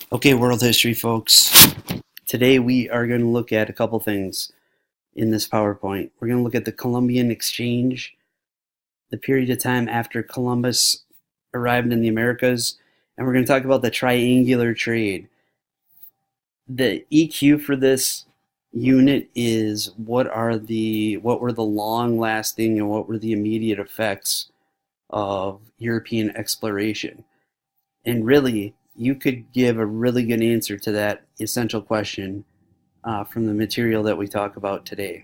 Okay, world history, folks. Today we are going to look at a couple things in this PowerPoint. We're going to look at the Columbian Exchange, the period of time after Columbus arrived in the Americas, and we're going to talk about the triangular trade. The EQ for this unit is what were the long lasting and what were the immediate effects of European exploration. And really, you could give a really good answer to that essential question from the material that we talk about today.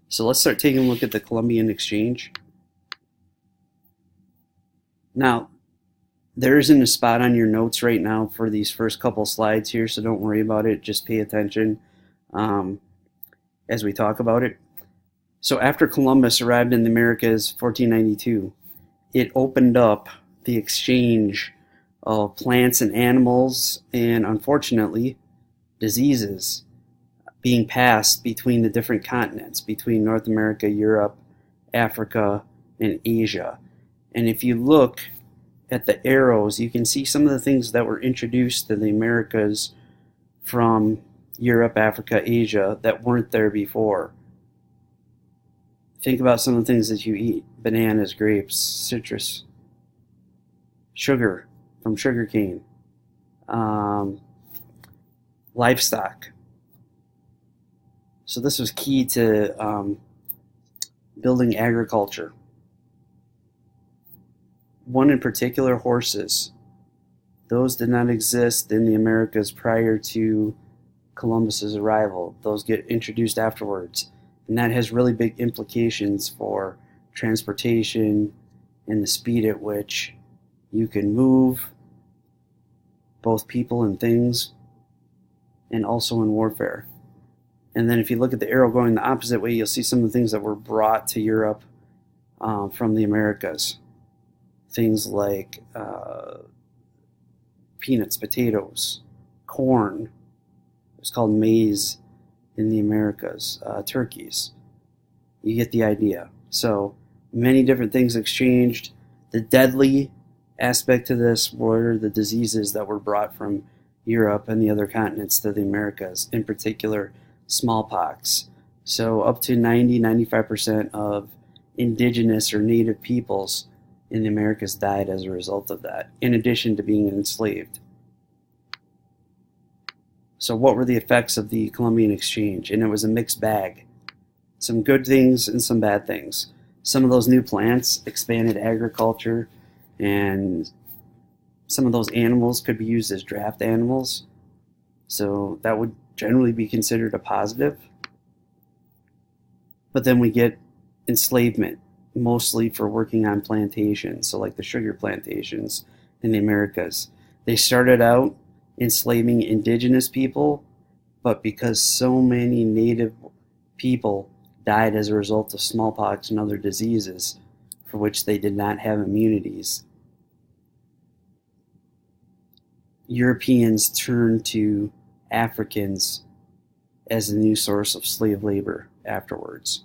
So let's start taking a look at the Columbian Exchange. Now, there isn't a spot on your notes right now for these first couple slides here, so don't worry about it. Just pay attention as we talk about it. So after Columbus arrived in the Americas 1492, it opened up the exchange of plants and animals and, unfortunately, diseases being passed between the different continents, between North America, Europe, Africa, and Asia. And if you look at the arrows, you can see some of the things that were introduced to the Americas from Europe, Africa, Asia that weren't there before. Think about some of the things that you eat: bananas, grapes, citrus, sugar from sugarcane, livestock. So this was key to building agriculture. One in particular, horses. Those did not exist in the Americas prior to Columbus's arrival. Those get introduced afterwards. And that has really big implications for transportation and the speed at which you can move both people and things, and also in warfare. And then if you look at the arrow going the opposite way, you'll see some of the things that were brought to Europe from the Americas. Things like peanuts, potatoes, corn. It's called maize in the Americas, turkeys. You get the idea. So many different things exchanged. The deadly aspect to this were the diseases that were brought from Europe and the other continents to the Americas, in particular smallpox. So up to 90-95% of indigenous or native peoples in the Americas died as a result of that, in addition to being enslaved. So what were the effects of the Columbian Exchange? And it was a mixed bag. Some good things and some bad things. Some of those new plants expanded agriculture, and some of those animals could be used as draft animals. So that would generally be considered a positive. But then we get enslavement, mostly for working on plantations, so like the sugar plantations in the Americas. They started out enslaving indigenous people, but because so many native people died as a result of smallpox and other diseases for which they did not have immunities, Europeans turned to Africans as a new source of slave labor afterwards.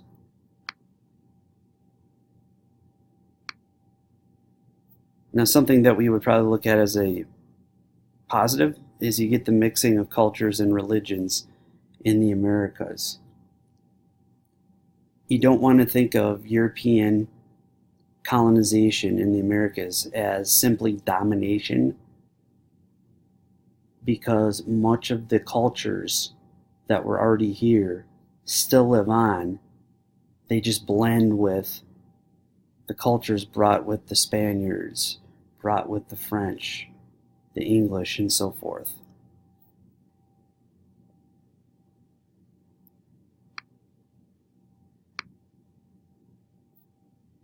Now, something that we would probably look at as a positive is you get the mixing of cultures and religions in the Americas. You don't want to think of European colonization in the Americas as simply domination, because much of the cultures that were already here still live on. They just blend with the cultures brought with the Spaniards, brought with the French, the English, and so forth.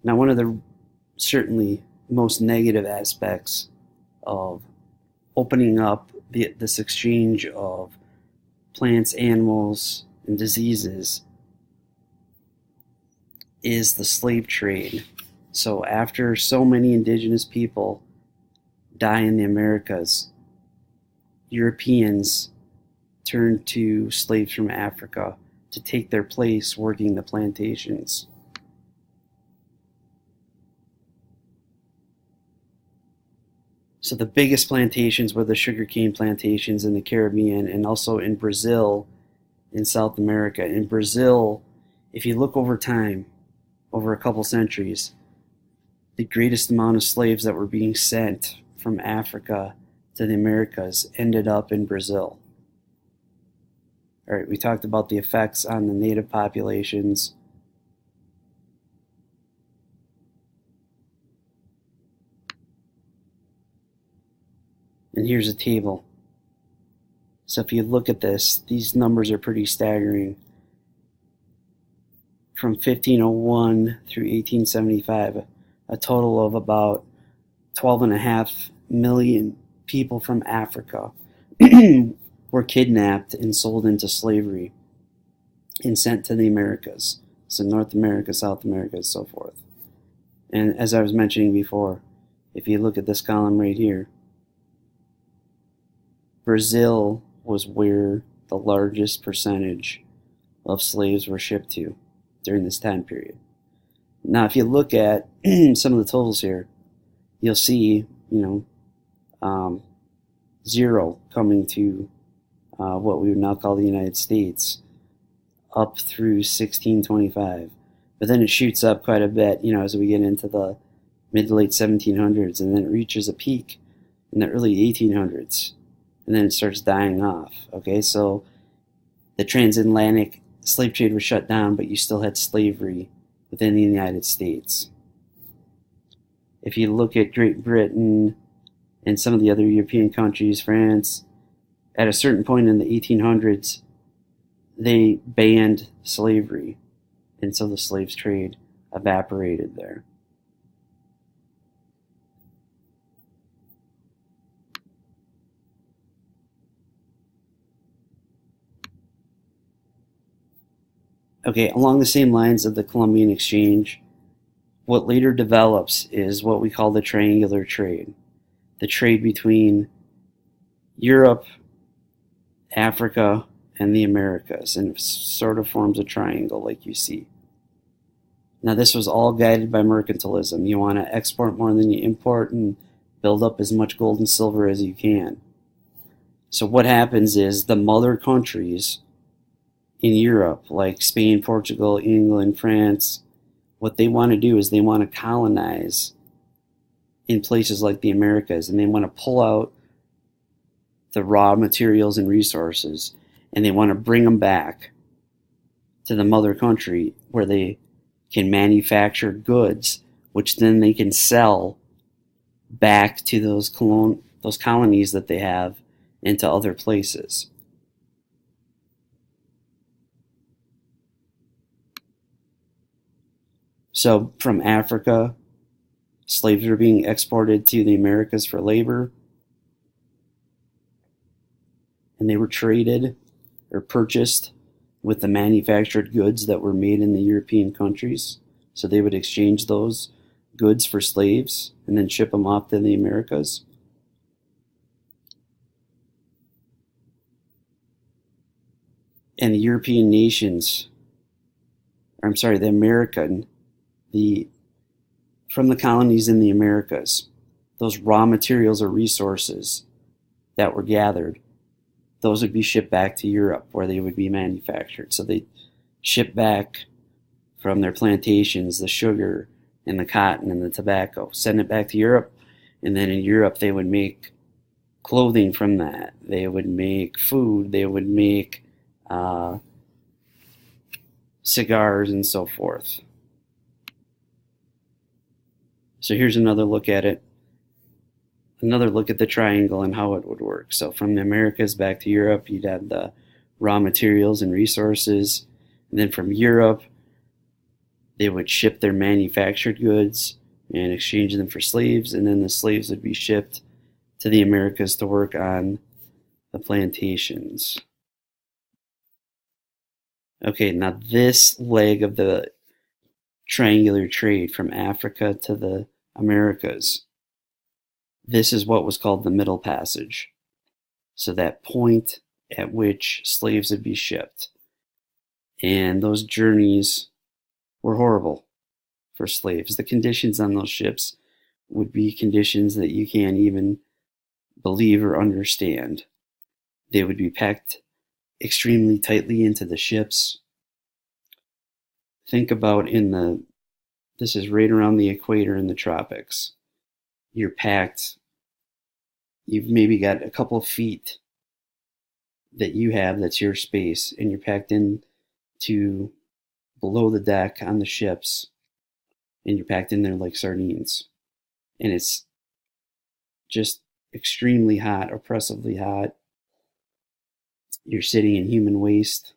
Now, one of the certainly most negative aspects of opening up this exchange of plants, animals, and diseases is the slave trade. So after so many indigenous people die in the Americas, Europeans turned to slaves from Africa to take their place working the plantations. So the biggest plantations were the sugarcane plantations in the Caribbean and also in Brazil in South America. In Brazil, if you look over time, over a couple centuries, the greatest amount of slaves that were being sent from Africa to the Americas ended up in Brazil. All right, we talked about the effects on the native populations. And here's a table. So if you look at this, these numbers are pretty staggering. From 1501 through 1875, a total of about 12.5 million people from Africa were kidnapped and sold into slavery and sent to the Americas. So North America, South America, and so forth. And as I was mentioning before, if you look at this column right here, Brazil was where the largest percentage of slaves were shipped to during this time period. Now, if you look at some of the totals here, you'll see, zero coming to what we would now call the United States up through 1625. But then it shoots up quite a bit, as we get into the mid to late 1700s, and then it reaches a peak in the early 1800s, and then it starts dying off. Okay, so the transatlantic slave trade was shut down, but you still had slavery within the United States. If you look at Great Britain and some of the other European countries, France, at a certain point in the 1800s, they banned slavery, and so the slaves trade evaporated there. Okay, along the same lines of the Columbian Exchange, what later develops is what we call the triangular trade. The trade between Europe, Africa, and the Americas, and it sort of forms a triangle like you see. Now this was all guided by mercantilism. You want to export more than you import and build up as much gold and silver as you can. So what happens is the mother countries in Europe, like Spain, Portugal, England, France, what they want to do is they want to colonize in places like the Americas, and they want to pull out the raw materials and resources, and they want to bring them back to the mother country where they can manufacture goods, which then they can sell back to those colonies that they have into other places. So from Africa, slaves were being exported to the Americas for labor, and they were traded or purchased with the manufactured goods that were made in the European countries. So they would exchange those goods for slaves and then ship them off to the Americas. And the European nations, from the colonies in the Americas, those raw materials or resources that were gathered, those would be shipped back to Europe where they would be manufactured. So they ship back from their plantations the sugar and the cotton and the tobacco, send it back to Europe, and then in Europe they would make clothing from that. They would make food, they would make cigars and so forth. So here's another look at it. Another look at the triangle and how it would work. So from the Americas back to Europe, you'd have the raw materials and resources. And then from Europe, they would ship their manufactured goods and exchange them for slaves. And then the slaves would be shipped to the Americas to work on the plantations. Okay, now this leg of the triangular trade from Africa to the Americas, this is what was called the Middle Passage. So that point at which slaves would be shipped. And those journeys were horrible for slaves. The conditions on those ships would be conditions that you can't even believe or understand. They would be packed extremely tightly into the ships. Think about this is right around the equator in the tropics. You're packed, you've maybe got a couple of feet that you have that's your space, and you're packed in to below the deck on the ships, and you're packed in there like sardines. And it's just extremely hot, oppressively hot. You're sitting in human waste,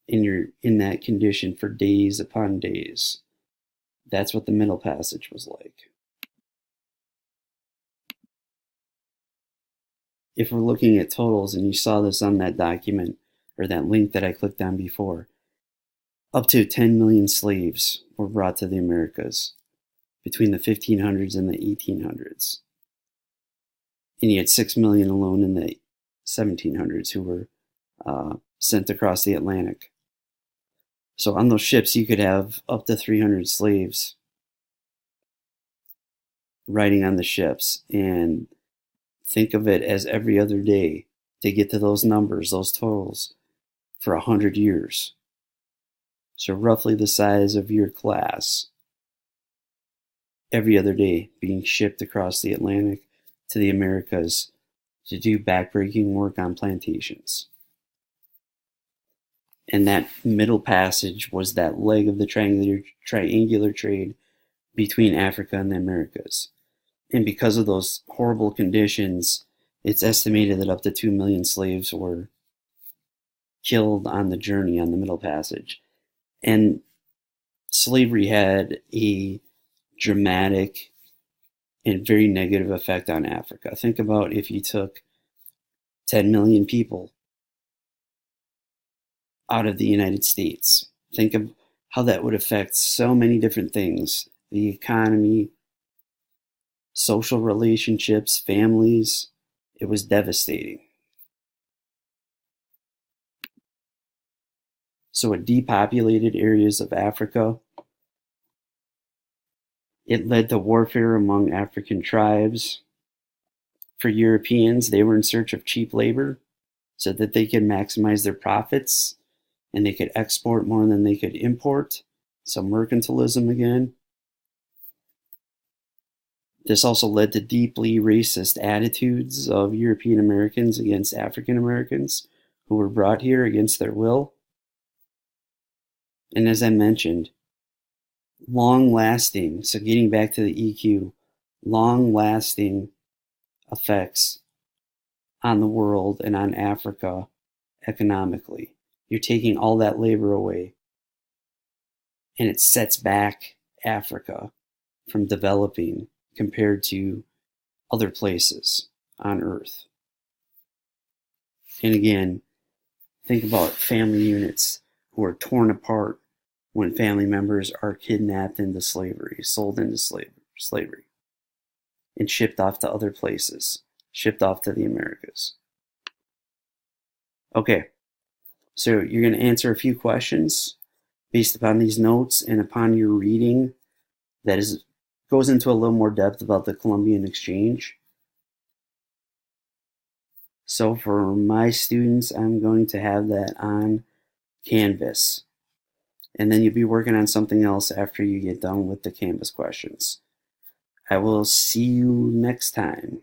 and you're in that condition for days upon days. That's what the Middle Passage was like. If we're looking at totals, and you saw this on that document or that link that I clicked on before, up to 10 million slaves were brought to the Americas between the 1500s and the 1800s. And you had 6 million alone in the 1700s who were sent across the Atlantic. So on those ships, you could have up to 300 slaves riding on the ships, and think of it as every other day to get to those numbers, those totals, for 100 years. So roughly the size of your class, every other day being shipped across the Atlantic to the Americas to do backbreaking work on plantations. And that Middle Passage was that leg of the triangular trade between Africa and the Americas. And because of those horrible conditions, it's estimated that up to 2 million slaves were killed on the journey on the Middle Passage. And slavery had a dramatic and very negative effect on Africa. Think about if you took 10 million people out of the United States. Think of how that would affect so many different things: the economy, social relationships, families. It was devastating. So it depopulated areas of Africa. It led to warfare among African tribes. For Europeans, they were in search of cheap labor so that they could maximize their profits and they could export more than they could import. So mercantilism again. This also led to deeply racist attitudes of European Americans against African Americans who were brought here against their will. And as I mentioned, long-lasting, so getting back to the EQ, long-lasting effects on the world and on Africa economically. You're taking all that labor away, and it sets back Africa from developing compared to other places on Earth. And again, think about family units who are torn apart when family members are kidnapped into slavery, sold into slavery, and shipped off to other places, shipped off to the Americas. Okay, so you're going to answer a few questions based upon these notes and upon your reading that goes into a little more depth about the Columbian Exchange. So for my students, I'm going to have that on Canvas. And then you'll be working on something else after you get done with the Canvas questions. I will see you next time.